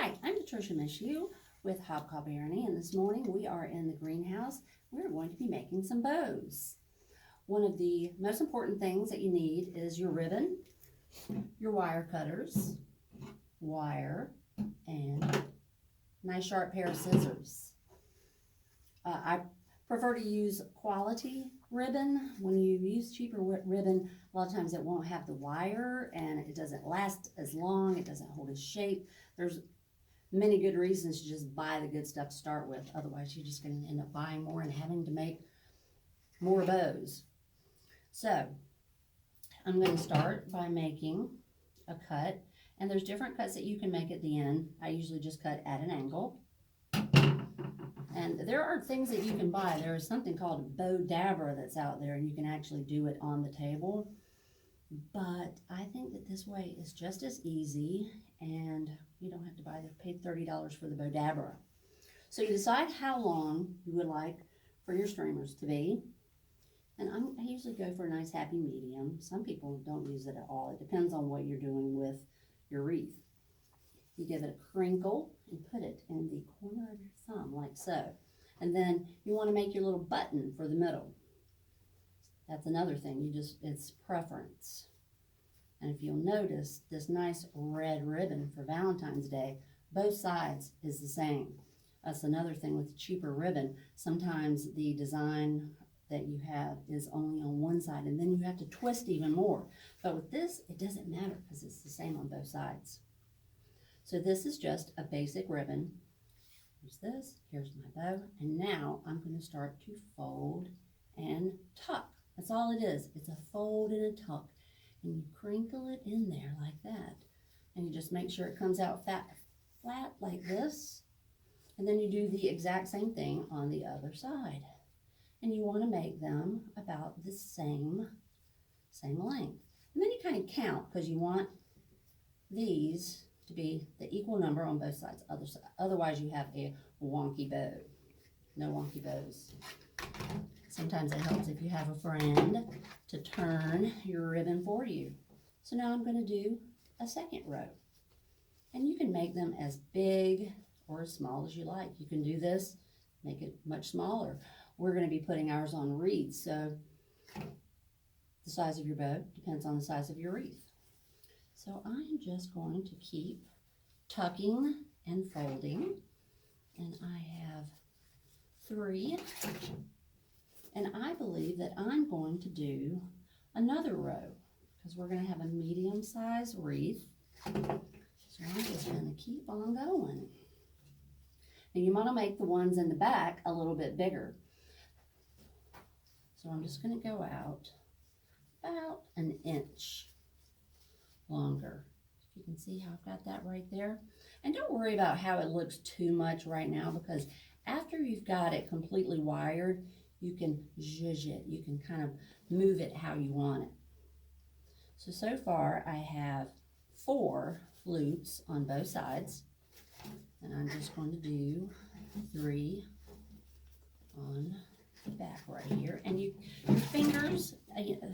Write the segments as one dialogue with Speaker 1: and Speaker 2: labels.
Speaker 1: Hi, I'm Patricia with Hobcaw Barony, and this morning we are in the greenhouse. We're going to be making some bows. One of the most important things that you need is your ribbon, your wire cutters, wire, and a nice sharp pair of scissors. I prefer to use quality ribbon. When you use cheaper ribbon, a lot of times it won't have the wire and it doesn't last as long, it doesn't hold its shape. There's many good reasons to just buy the good stuff to start with. Otherwise, you're just going to end up buying more and having to make more bows. So, I'm going to start by making a cut. And there's different cuts that you can make at the end. I usually just cut at an angle. And there are things that you can buy. There is something called a bow dabber that's out there, and you can actually do it on the table. But I think that this way is just as easy, and you don't have to pay $30 for the bow dabber. So you decide how long you would like for your streamers to be. And I usually go for a nice happy medium. Some people don't use it at all. It depends on what you're doing with your wreath. You give it a crinkle and put it in the corner of your thumb like so. And then you want to make your little button for the middle. That's another thing, it's preference. And if you'll notice, this nice red ribbon for Valentine's Day, both sides is the same. That's another thing with cheaper ribbon. Sometimes the design that you have is only on one side, and then you have to twist even more. But with this, it doesn't matter because it's the same on both sides. So this is just a basic ribbon. Here's this, here's my bow, and now I'm going to start to fold and tuck. That's all it is. It's a fold and a tuck. And you crinkle it in there like that. And you just make sure it comes out flat like this. And then you do the exact same thing on the other side. And you want to make them about the same length. And then you kind of count because you want these to be the equal number on both sides. Otherwise you have a wonky bow. No wonky bows. Sometimes it helps if you have a friend to turn your ribbon for you. So now I'm going to do a second row. And you can make them as big or as small as you like. You can do this, make it much smaller. We're going to be putting ours on wreaths, so the size of your bow depends on the size of your wreath. So I'm just going to keep tucking and folding, and I have 3. And I believe that I'm going to do another row because we're going to have a medium-sized wreath. So I'm just going to keep on going. And you want to make the ones in the back a little bit bigger. So I'm just going to go out about an inch longer. You can see how I've got that right there. And don't worry about how it looks too much right now, because after you've got it completely wired, you can zhuzh it. You can kind of move it how you want it. So far I have 4 loops on both sides. And I'm just going to do 3 on the back right here. And your fingers,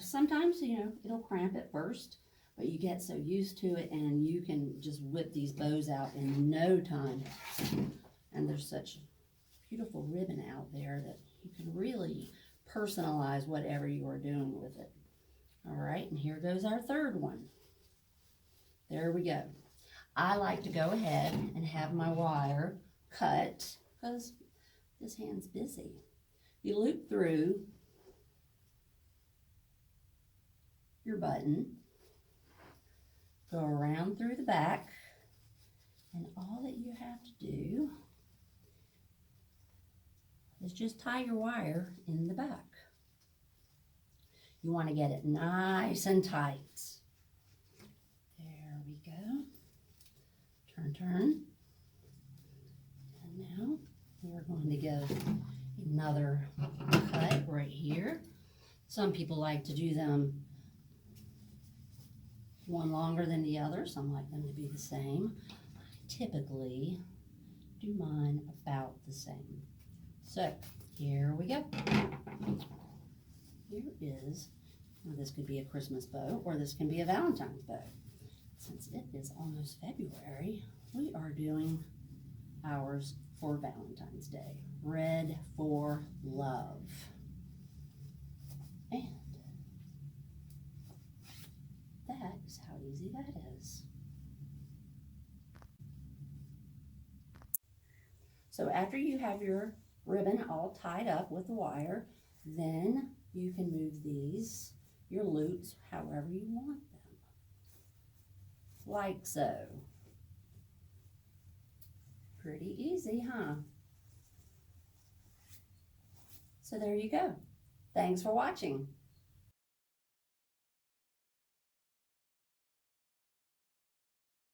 Speaker 1: sometimes, it'll cramp at first, but you get so used to it and you can just whip these bows out in no time. And there's such beautiful ribbon out there that you can really personalize whatever you are doing with it. All right, and here goes our third one. There we go. I like to go ahead and have my wire cut because this hand's busy. You loop through your button, go around through the back, and all that you have to do is just tie your wire in the back. You want to get it nice and tight. There we go. Turn. And now we're going to give another cut right here. Some people like to do them one longer than the other. Some like them to be the same. I typically do mine about the same. So here we go. Here is, well, this could be a Christmas bow or this can be a Valentine's bow. Since it is almost February, we are doing ours for Valentine's Day. Red for love. And that is how easy that is. So after you have your ribbon all tied up with the wire, then you can move these, your loops, however you want them. Like so. Pretty easy, huh? So there you go. Thanks for watching.